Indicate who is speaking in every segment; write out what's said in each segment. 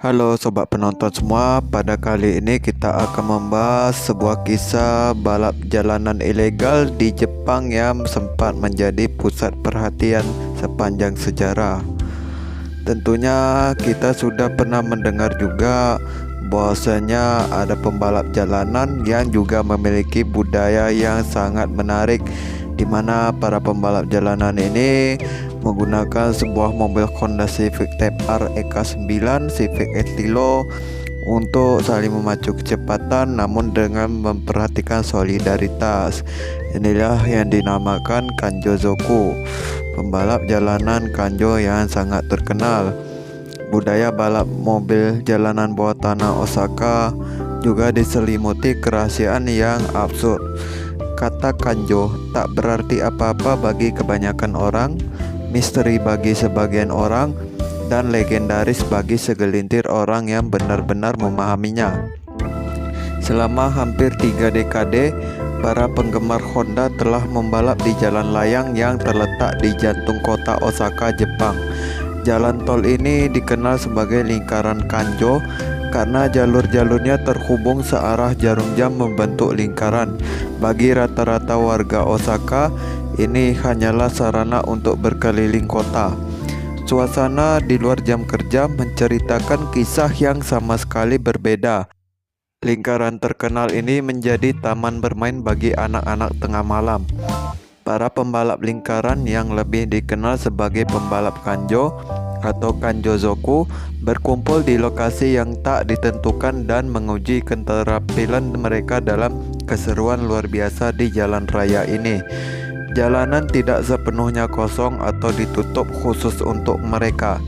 Speaker 1: Halo sobat penonton semua, pada kali ini kita akan membahas sebuah kisah balap jalanan ilegal di Jepang yang sempat menjadi pusat perhatian sepanjang sejarah. Tentunya kita sudah pernah mendengar juga bahwasanya ada pembalap jalanan yang juga memiliki budaya yang sangat menarik, di mana para pembalap jalanan ini menggunakan sebuah mobil Honda Civic Type R EK9 Civic Estilo untuk saling memacu kecepatan namun dengan memperhatikan solidaritas. Inilah yang dinamakan Kanjo-zoku, pembalap jalanan kanjo yang sangat terkenal. Budaya balap mobil jalanan bawah tanah Osaka juga diselimuti kerahasiaan yang absurd. Kata kanjo tak berarti apa-apa bagi kebanyakan orang, misteri bagi sebagian orang, dan legendaris bagi segelintir orang yang benar-benar memahaminya. Selama hampir 3 dekade, para penggemar Honda telah membalap di jalan layang yang terletak di jantung kota Osaka, Jepang. Jalan tol ini dikenal sebagai lingkaran kanjo karena jalur-jalurnya terhubung searah jarum jam membentuk lingkaran. Bagi rata-rata warga Osaka, ini hanyalah sarana untuk berkeliling kota. Suasana di luar jam kerja menceritakan kisah yang sama sekali berbeda. Lingkaran terkenal ini menjadi taman bermain bagi anak-anak tengah malam. Para pembalap lingkaran yang lebih dikenal sebagai pembalap kanjo atau Kanjo-zoku berkumpul di lokasi yang tak ditentukan dan menguji keterampilan mereka dalam keseruan luar biasa di jalan raya ini. Jalanan tidak sepenuhnya kosong atau ditutup khusus untuk mereka.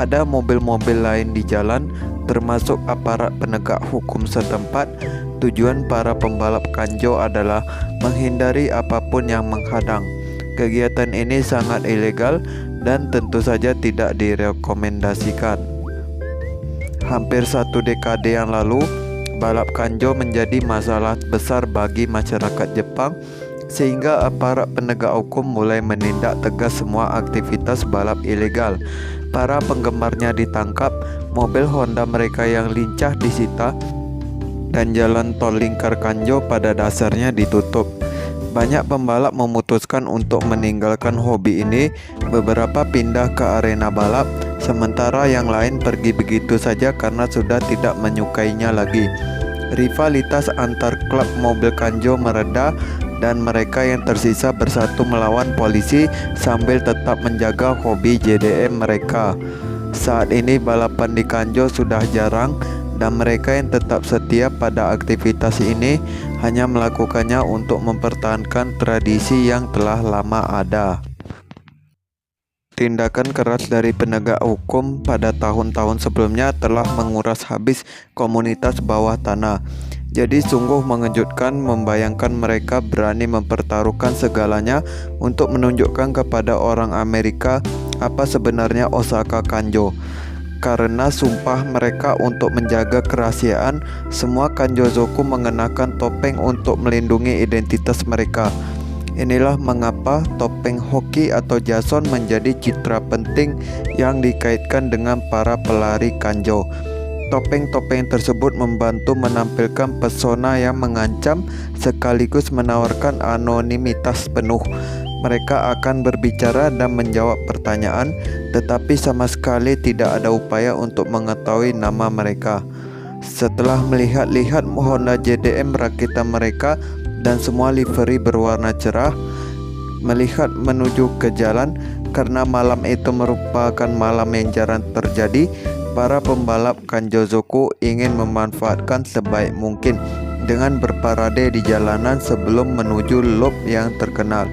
Speaker 1: Ada mobil-mobil lain di jalan, termasuk aparat penegak hukum setempat. Tujuan para pembalap kanjo adalah menghindari apapun yang menghadang. Kegiatan ini sangat ilegal dan tentu saja tidak direkomendasikan. Hampir 1 dekade yang lalu, balap kanjo menjadi masalah besar bagi masyarakat Jepang, sehingga aparat penegak hukum mulai menindak tegas semua aktivitas balap ilegal. Para penggemarnya ditangkap, mobil Honda mereka yang lincah disita, dan jalan tol lingkar kanjo pada dasarnya ditutup. Banyak pembalap memutuskan untuk meninggalkan hobi ini. Beberapa pindah ke arena balap, sementara yang lain pergi begitu saja karena sudah tidak menyukainya lagi. Rivalitas antar klub mobil kanjo mereda dan mereka yang tersisa bersatu melawan polisi sambil tetap menjaga hobi JDM mereka. Saat ini balapan di kanjo sudah jarang, dan mereka yang tetap setia pada aktivitas ini hanya melakukannya untuk mempertahankan tradisi yang telah lama ada. Tindakan keras dari penegak hukum pada tahun-tahun sebelumnya telah menguras habis komunitas bawah tanah. Jadi sungguh mengejutkan membayangkan mereka berani mempertaruhkan segalanya untuk menunjukkan kepada orang Amerika apa sebenarnya Osaka Kanjo. Karena sumpah mereka untuk menjaga kerahasiaan, semua Kanjo-zoku mengenakan topeng untuk melindungi identitas mereka. Inilah mengapa topeng hoki atau jason menjadi citra penting yang dikaitkan dengan para pelari kanjo. Topeng-topeng tersebut membantu menampilkan pesona yang mengancam sekaligus menawarkan anonimitas penuh. Mereka akan berbicara dan menjawab pertanyaan, tetapi sama sekali tidak ada upaya untuk mengetahui nama mereka. Setelah melihat-lihat Honda JDM rakitan mereka dan semua livery berwarna cerah, melihat menuju ke jalan karena malam itu merupakan malam yang jarang terjadi, para pembalap Kanjo-zoku ingin memanfaatkan sebaik mungkin dengan berparade di jalanan sebelum menuju loop yang terkenal.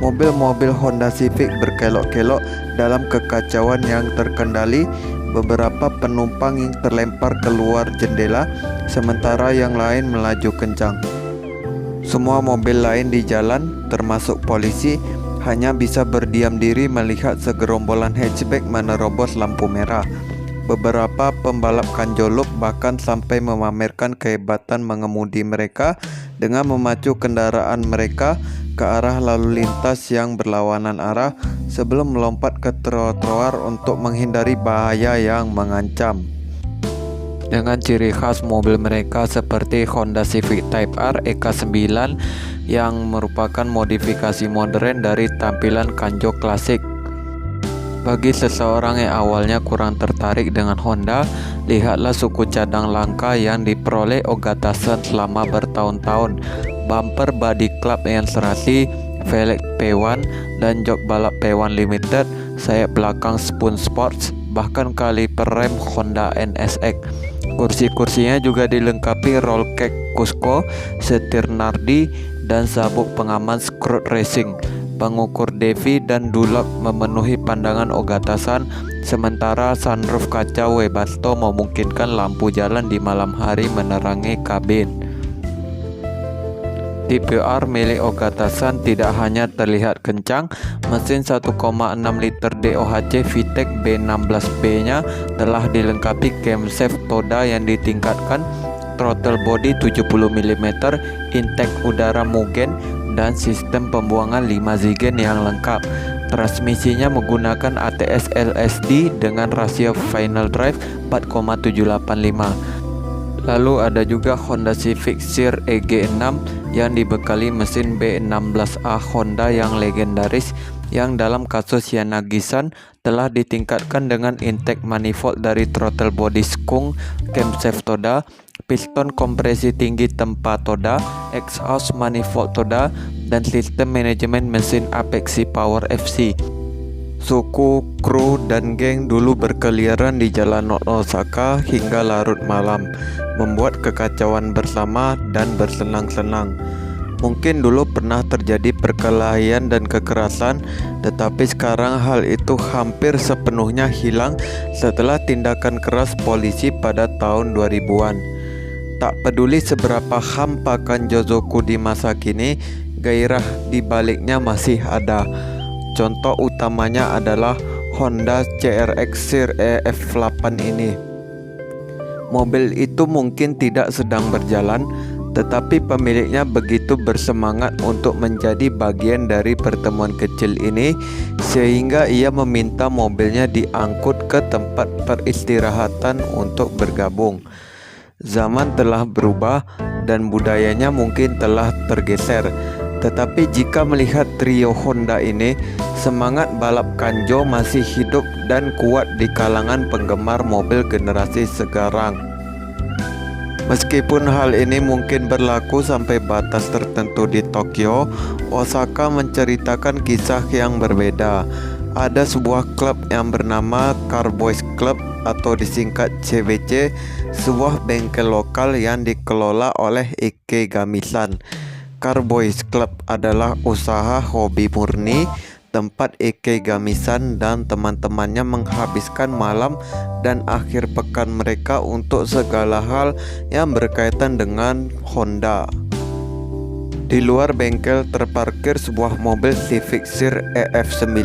Speaker 1: Mobil-mobil Honda Civic berkelok-kelok dalam kekacauan yang terkendali. Beberapa penumpang yang terlempar keluar jendela, sementara yang lain melaju kencang. Semua mobil lain di jalan, termasuk polisi, hanya bisa berdiam diri melihat segerombolan hatchback menerobos lampu merah. Beberapa pembalap kanjo loop bahkan sampai memamerkan kehebatan mengemudi mereka dengan memacu kendaraan mereka ke arah lalu lintas yang berlawanan arah sebelum melompat ke trotoar untuk menghindari bahaya yang mengancam. dengan ciri khas mobil mereka seperti Honda Civic Type R EK9 yang merupakan modifikasi modern dari tampilan Kanjo klasik. Bagi seseorang yang awalnya kurang tertarik dengan Honda, lihatlah suku cadang langka yang diperoleh Ogata-san selama bertahun-tahun. Bumper body club yang serasi, velg P1 dan jok balap P1 Limited, sayap belakang Spoon Sports, bahkan kaliper rem Honda NSX. Kursi-kursinya juga dilengkapi roll cage Cusco, setir Nardi, dan sabuk pengaman Scrot Racing. Pengukur Devi dan dulap memenuhi pandangan Ogata-san, sementara sunroof kaca Webasto memungkinkan lampu jalan di malam hari menerangi kabin. Tipe R milik Ogata-san tidak hanya terlihat kencang, mesin 1,6 liter DOHC VTEC B16B-nya telah dilengkapi camshaft Toda yang ditingkatkan, throttle body 70 mm, intake udara Mugen, dan sistem pembuangan 5 Zigen yang lengkap. Transmisinya menggunakan ATS LSD dengan rasio final drive 4,785. Lalu ada juga Honda Civic Sir EG6 yang dibekali mesin B16A Honda yang legendaris, yang dalam kasus Yanagi-san telah ditingkatkan dengan intake manifold dari throttle body Skunk, camshaft Toda, piston kompresi tinggi tempat Toda, exhaust manifold Toda, dan sistem manajemen mesin Apexi Power FC. Suku, kru, dan geng dulu berkeliaran di jalan Osaka hingga larut malam, membuat kekacauan bersama dan bersenang-senang. Mungkin dulu pernah terjadi perkelahian dan kekerasan, tetapi sekarang hal itu hampir sepenuhnya hilang setelah tindakan keras polisi pada tahun 2000-an. Tak peduli seberapa hampa Kanjozoku di masa kini, gairah di baliknya masih ada. Contoh utamanya adalah Honda CRX Sir EF8 ini. Mobil itu mungkin tidak sedang berjalan, tetapi pemiliknya begitu bersemangat untuk menjadi bagian dari pertemuan kecil ini, sehingga ia meminta mobilnya diangkut ke tempat peristirahatan untuk bergabung. Zaman telah berubah dan budayanya mungkin telah tergeser. Tetapi jika melihat trio Honda ini, semangat balap Kanjo masih hidup dan kuat di kalangan penggemar mobil generasi sekarang. Meskipun hal ini mungkin berlaku sampai batas tertentu di Tokyo, Osaka menceritakan kisah yang berbeda. Ada sebuah klub yang bernama Car Boys Club atau disingkat CBC, sebuah bengkel lokal yang dikelola oleh Ikegami-san. Car Boys Club adalah usaha hobi murni, tempat Ikegami-san dan teman-temannya menghabiskan malam dan akhir pekan mereka untuk segala hal yang berkaitan dengan Honda. Di luar bengkel terparkir sebuah mobil Civic Sir EF9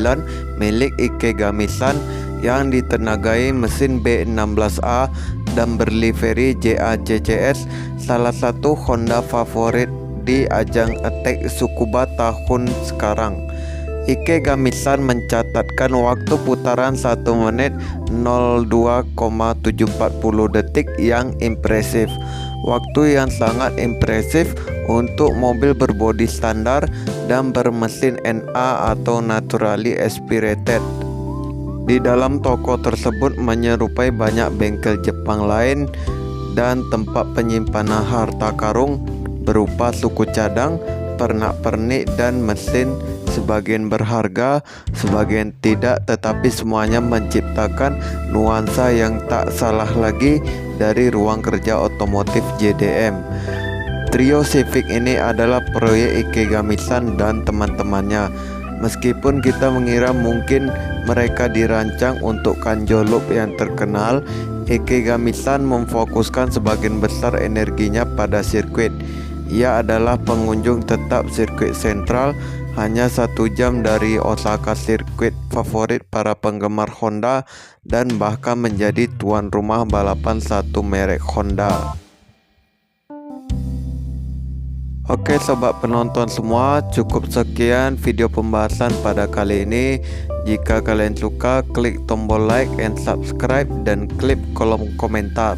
Speaker 1: milik Ikegami-san yang ditenagai mesin B16A dan berlivery JACCS, salah satu Honda favorit di ajang Attack Tsukuba tahun sekarang. Ikegami-san mencatatkan waktu putaran 1 menit 02,740 detik yang impresif. Waktu yang sangat impresif untuk mobil berbodi standar dan bermesin NA atau naturally aspirated. Di dalam toko tersebut menyerupai banyak bengkel Jepang lain dan tempat penyimpanan harta karun berupa suku cadang, pernak-pernik, dan mesin, sebagian berharga, sebagian tidak, tetapi semuanya menciptakan nuansa yang tak salah lagi dari ruang kerja otomotif JDM. Trio Civic ini adalah proyek Ikegami-san dan teman-temannya. Meskipun kita mengira mungkin mereka dirancang untuk Kanjo Loop yang terkenal, Ikegami-san memfokuskan sebagian besar energinya pada sirkuit. Ia adalah pengunjung tetap sirkuit sentral, hanya 1 jam dari Osaka, sirkuit favorit para penggemar Honda, dan bahkan menjadi tuan rumah balapan satu merek Honda. Oke sobat penonton semua, cukup sekian video pembahasan pada kali ini. Jika kalian suka, klik tombol like and subscribe dan klik kolom komentar.